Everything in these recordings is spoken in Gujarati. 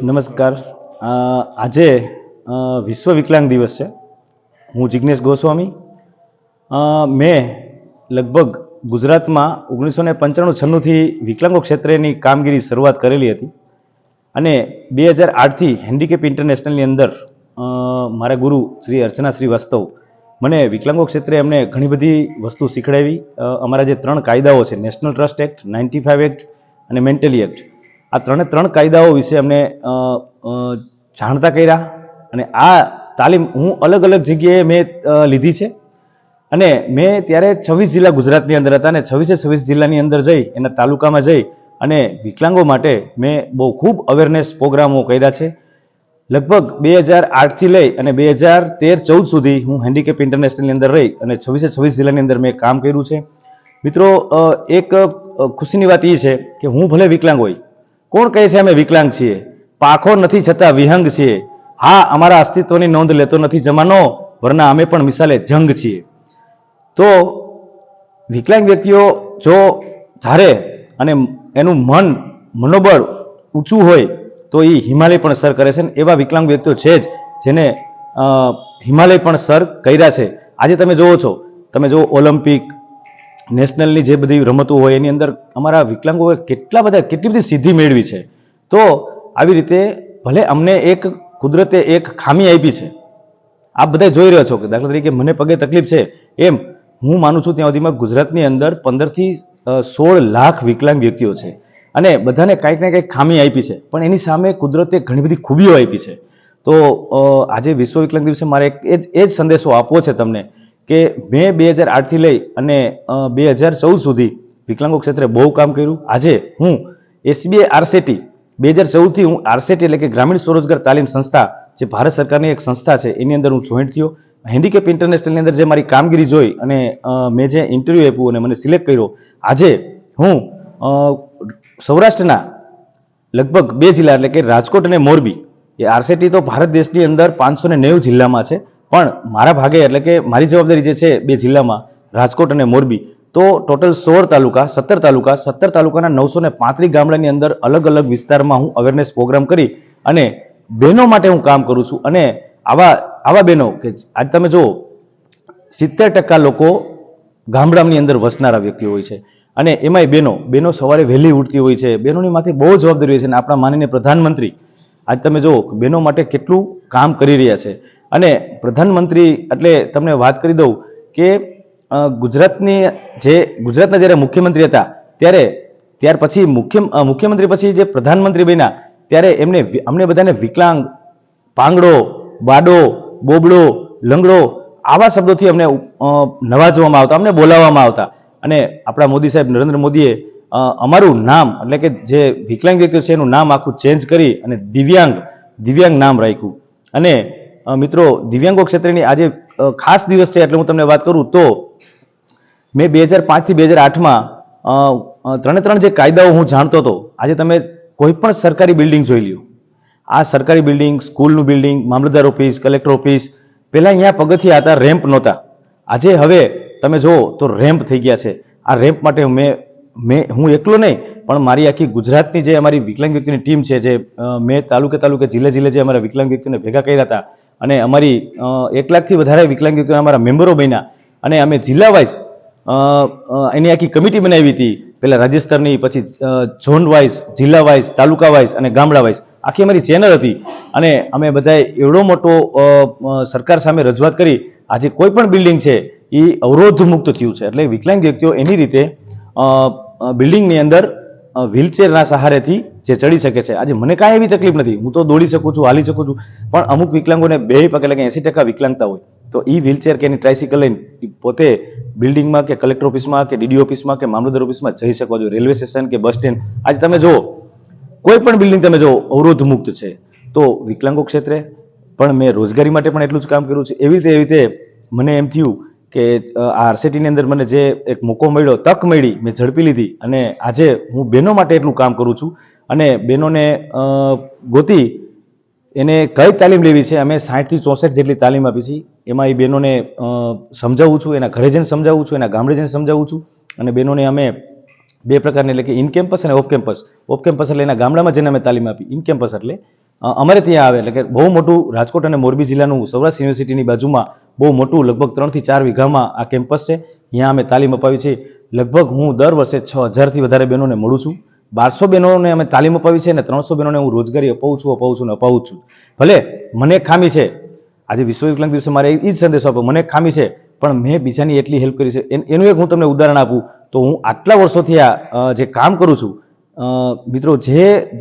નમસ્કાર. આજે વિશ્વ વિકલાંગ દિવસ છે. હું જિગ્નેશ ગોસ્વામી. મેં લગભગ ગુજરાતમાં 1995-96થી વિકલાંગો ક્ષેત્રેની કામગીરી શરૂઆત કરેલી હતી અને 2008થી હેન્ડીકેપ ઇન્ટરનેશનલની અંદર મારા ગુરુ શ્રી અર્ચના શ્રીવાસ્તવ મને વિકલાંગો ક્ષેત્રે એમને ઘણી બધી વસ્તુ શીખડાવી. અમારા જે 3 કાયદાઓ છે, નેશનલ ટ્રસ્ટ એક્ટ, 95 એક્ટ અને મેન્ટલી એક્ટ, આ ત્રણે કાયદાઓ વિશે અમને જાણતા કર્યા અને આ તાલીમ હું અલગ અલગ જગ્યાએ મેં લીધી છે. અને મેં ત્યારે 26 જિલ્લા ગુજરાતની અંદર હતા અને 26 જિલ્લાની અંદર જઈ એના તાલુકામાં જઈ અને વિકલાંગો માટે મેં બહુ ખૂબ અવેરનેસ પ્રોગ્રામો કર્યા છે. લગભગ 2008થી લઈ અને 2013-14 સુધી હું હેન્ડીકેપ ઇન્ટરનેશનલની અંદર રહી અને 26 જિલ્લાની અંદર મેં કામ કર્યું છે. મિત્રો, એક ખુશીની વાત એ છે કે હું ભલે વિકલાંગ હોય, કોણ કહે છે અમે વિકલાંગ છીએ, પાખો નથી છતાં વિહંગ છીએ, હા અમારા અસ્તિત્વની નોંધ લેતો નથી જમાનો, વરના અમે પણ મિસાલે જંગ છીએ. તો વિકલાંગ વ્યક્તિઓ જો ધારે અને એનું મનોબળ ઊંચું હોય તો એ હિમાલય પણ સર કરે છે. એવા વિકલાંગ વ્યક્તિઓ છે જ જેને હિમાલય પણ સર કર્યા છે. આજે તમે જોવો છો, તમે જો ઓલિમ્પિક, નેશનલની જે બધી રમતો હોય એની અંદર અમારા વિકલાંગોએ કેટલી બધી સિદ્ધિ મેળવી છે. તો આવી રીતે ભલે અમને એક કુદરતે એક ખામી આપી છે, આપ બધા જોઈ રહ્યા છો કે દાખલા તરીકે મને પગે તકલીફ છે, એમ હું માનું છું ત્યાં સુધીમાં ગુજરાતની અંદર 15થી 16 લાખ વિકલાંગ વ્યક્તિઓ છે અને બધાને કંઈક ને કંઈક ખામી આપી છે, પણ એની સામે કુદરતે ઘણી બધી ખૂબીઓ આપી છે. તો આજે વિશ્વ વિકલાંગ દિવસે મારે એ જ સંદેશો આપવો છે તમને કે મેં 2008થી લઈ અને 2014 સુધી વિકલાંગો ક્ષેત્રે બહુ કામ કર્યું. આજે હું એસબીઆઈ આરસેટી 2014થી હું આરસેટી એટલે કે ગ્રામીણ સ્વરોજગાર તાલીમ સંસ્થા, જે ભારત સરકારની એક સંસ્થા છે, એની અંદર હું જોઈન્ટ થયો. હેન્ડીકેપ ઇન્ટરનેશનલની અંદર જે મારી કામગીરી જોઈ અને મેં જે ઇન્ટરવ્યૂ આપ્યું અને મને સિલેક્ટ કર્યો, આજે હું સૌરાષ્ટ્રના લગભગ 2 જિલ્લા એટલે કે રાજકોટ અને મોરબી, એ આરસેટી તો ભારત દેશની અંદર 590 જિલ્લામાં છે, પણ મારા ભાગે એટલે કે મારી જવાબદારી જે છે 2 જિલ્લામાં, રાજકોટ અને મોરબી, તો ટોટલ 17 તાલુકાના 935 ગામડાની અંદર અલગ અલગ વિસ્તારમાં હું અવેરનેસ પ્રોગ્રામ કરી અને બહેનો માટે હું કામ કરું છું. અને આવા બહેનો કે આજ તમે જુઓ 70% લોકો ગામડાની અંદર વસનારા વ્યક્તિઓ હોય છે અને એમાંય બહેનો સવારે વહેલી ઉઠતી હોય છે. બહેનોની માથે બહુ જવાબદારી હોય છે અને આપણા માનનીય પ્રધાનમંત્રી આજ તમે જુઓ બહેનો માટે કેટલું કામ કરી રહ્યા છે. અને પ્રધાનમંત્રી એટલે તમને વાત કરી દઉં કે ગુજરાતના જ્યારે મુખ્યમંત્રી હતા ત્યાર પછી મુખ્યમંત્રી પછી જે પ્રધાનમંત્રી બન્યા ત્યારે અમને બધાને વિકલાંગ, પાંગડો, બાડો, બોબડો, લંગડો આવા શબ્દોથી અમને નવાજવામાં આવતા, અમને બોલાવવામાં આવતા. અને આપણા મોદી સાહેબ નરેન્દ્ર મોદીએ અમારું નામ એટલે કે જે વિકલાંગ વ્યક્તિઓ છે એનું નામ આખું ચેન્જ કરી અને દિવ્યાંગ નામ રાખ્યું. અને મિત્રો, દિવ્યાંગો ક્ષેત્રની આજે ખાસ દિવસ છે એટલે હું તમને વાત કરું તો મેં 2005થી 2008માં ત્રણે જે કાયદાઓ હું જાણતો હતો. આજે તમે કોઈ પણ સરકારી બિલ્ડિંગ જોઈ લ્યો, આ સરકારી બિલ્ડિંગ, સ્કૂલનું બિલ્ડિંગ, મામલતદાર ઓફિસ, કલેક્ટર ઓફિસ, પહેલાં અહીંયા પગથિયા હતા, રેમ્પ નહોતા. આજે હવે તમે જુઓ તો રેમ્પ થઈ ગયા છે. આ રેમ્પ માટે હું એકલો નહીં પણ મારી આખી ગુજરાતની જે અમારી વિકલાંગ વ્યક્તિની ટીમ છે, જે મેં તાલુકે જિલ્લે જે અમારા વિકલાંગ વ્યક્તિઓને ભેગા કર્યા હતા અને અમારી 1 લાખથી વધારે વિકલાંગ વ્યક્તિઓ અમારા મેમ્બરો બન્યા અને અમે જિલ્લા વાઇઝ એની આખી કમિટી બનાવી હતી. પહેલાં રાજ્ય સ્તરની, પછી ઝોન વાઇઝ, જિલ્લા વાઇઝ, તાલુકા વાઇઝ અને ગામડા વાઇઝ આખી અમારી ચેનલ હતી. અને અમે બધાએ એવડો મોટો સરકાર સામે રજૂઆત કરી. આજે કોઈ પણ બિલ્ડિંગ છે એ અવરોધ મુક્ત થયું છે. એટલે વિકલાંગ વ્યક્તિઓ એની રીતે બિલ્ડિંગની અંદર વ્હીલચેરના સહારેથી જે ચડી શકે છે. આજે મને કાંઈ એવી તકલીફ નથી, હું તો દોડી શકું છું, હાલી શકું છું, પણ અમુક વિકલાંગોને 2 પગ એટલે કે 80% વિકલાંગતા હોય તો એ વ્હીલચેર કે એની ટ્રાયસિકલ લઈને પોતે બિલ્ડિંગમાં કે કલેક્ટર ઓફિસમાં કે ડીડી ઓફિસમાં કે મામલતદાર ઓફિસમાં જઈ શકો છો, રેલવે સ્ટેશન કે બસ સ્ટેન્ડ. આજે તમે જુઓ કોઈ પણ બિલ્ડિંગ તમે જુઓ અવરોધ મુક્ત છે. તો વિકલાંગો ક્ષેત્રે પણ મેં રોજગારી માટે પણ એટલું જ કામ કર્યું છે. એવી રીતે મને એમ થયું કે આ આરસેટીની અંદર મને જે એક મોકો મળ્યો, તક મળી, મેં ઝડપી લીધી અને આજે હું બહેનો માટે એટલું કામ કરું છું. અને બહેનોને ગોતી એને કઈ તાલીમ લેવી છે, અમે 60થી 64 જેટલી તાલીમ આપી છે. એમાં એ બહેનોને સમજાવું છું, એના ઘરે જઈને સમજાવું છું, એના ગામડે જઈને સમજાવું છું. અને બહેનોને અમે 2 પ્રકારની એટલે કે ઇન કેમ્પસ અને ઓફ કેમ્પસ એટલે એના ગામડામાં જઈને અમે તાલીમ આપી. ઇન કેમ્પસ એટલે અમારે ત્યાં આવે એટલે કે બહુ મોટું રાજકોટ અને મોરબી જિલ્લાનું સૌરાષ્ટ્ર યુનિવર્સિટીની બાજુમાં બહુ મોટું લગભગ 3 થી 4 વીઘામાં આ કેમ્પસ છે. અહીંયા અમે તાલીમ અપાવી છે. લગભગ હું દર વર્ષે 6000થી વધારે બહેનોને મળું છું. 1200 બહેનોને અમે તાલીમ અપાવી છે અને 300 બહેનોને હું રોજગારી અપાવું છું. ભલે મને ખામી છે, આજે વિશ્વ વિકલાંગ દિવસે મારે એ જ સંદેશો આપો, મને ખામી છે પણ મેં બીજાની એટલી હેલ્પ કરી છે. એનું એક હું તમને ઉદાહરણ આપું તો હું આટલા વર્ષોથી આ જે કામ કરું છું, મિત્રો,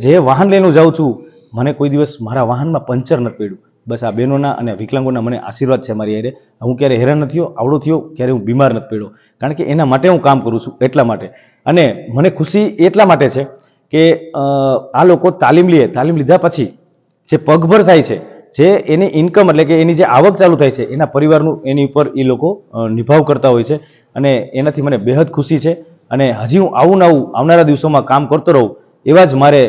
જે વાહન લઈને જાઉં છું, મને કોઈ દિવસ મારા વાહનમાં પંચર નથી પડ્યું. બસ આ બહેનોના અને વિકલાંગોના મને આશીર્વાદ છે મારી હારે. હું ક્યારે હેરાન નથી થયો, આવડો થયો, ક્યારે હું બીમાર નથી પડ્યો, કારણ કે એના માટે હું કામ કરું છું, એટલા માટે. અને મને ખુશી એટલા માટે છે કે આ લોકો તાલીમ લીધા પછી જે પગભર થાય છે, જે એની ઇન્કમ એટલે કે એની જે આવક ચાલુ થાય છે, એના પરિવારનું એની ઉપર એ લોકો નિભાવ કરતા હોય છે. અને એનાથી મને બેહદ ખુશી છે. અને હજી હું આવું આવનારા દિવસોમાં કામ કરતો રહું, એવા જ મારે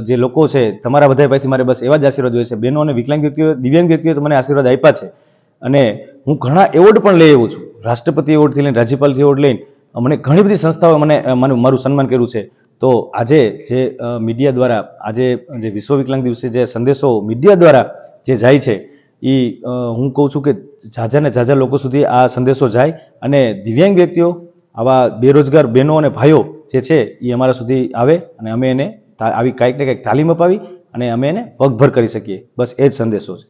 જે લોકો છે, તમારા બધા પાસેથી મારે બસ એવા જ આશીર્વાદ હોય છે. બહેનો અને વિકલાંગ વ્યક્તિઓ, દિવ્યાંગ વ્યક્તિઓએ તો મને આશીર્વાદ આપ્યા છે. અને હું ઘણા એવોર્ડ પણ લઈ આવ્યો છું, રાષ્ટ્રપતિ એવોર્ડથી લઈને રાજ્યપાલથી એવોર્ડ લઈને મને ઘણી બધી સંસ્થાઓએ મારું સન્માન કર્યું છે. તો આજે જે મીડિયા દ્વારા આજે જે વિશ્વ વિકલાંગ દિવસે જે સંદેશો મીડિયા દ્વારા જે જાય છે, એ હું કહું છું કે ઝાઝા ને ઝાઝા લોકો સુધી આ સંદેશો જાય અને દિવ્યાંગ વ્યક્તિઓ, આવા બેરોજગાર બહેનો અને ભાઈઓ જે છે એ અમારા સુધી આવે અને અમે એને આવી કાંઈક ને કાંઈક તાલીમ અપાવી અને અમે એને પગભર કરી શકીએ. બસ એ જ સંદેશો છે.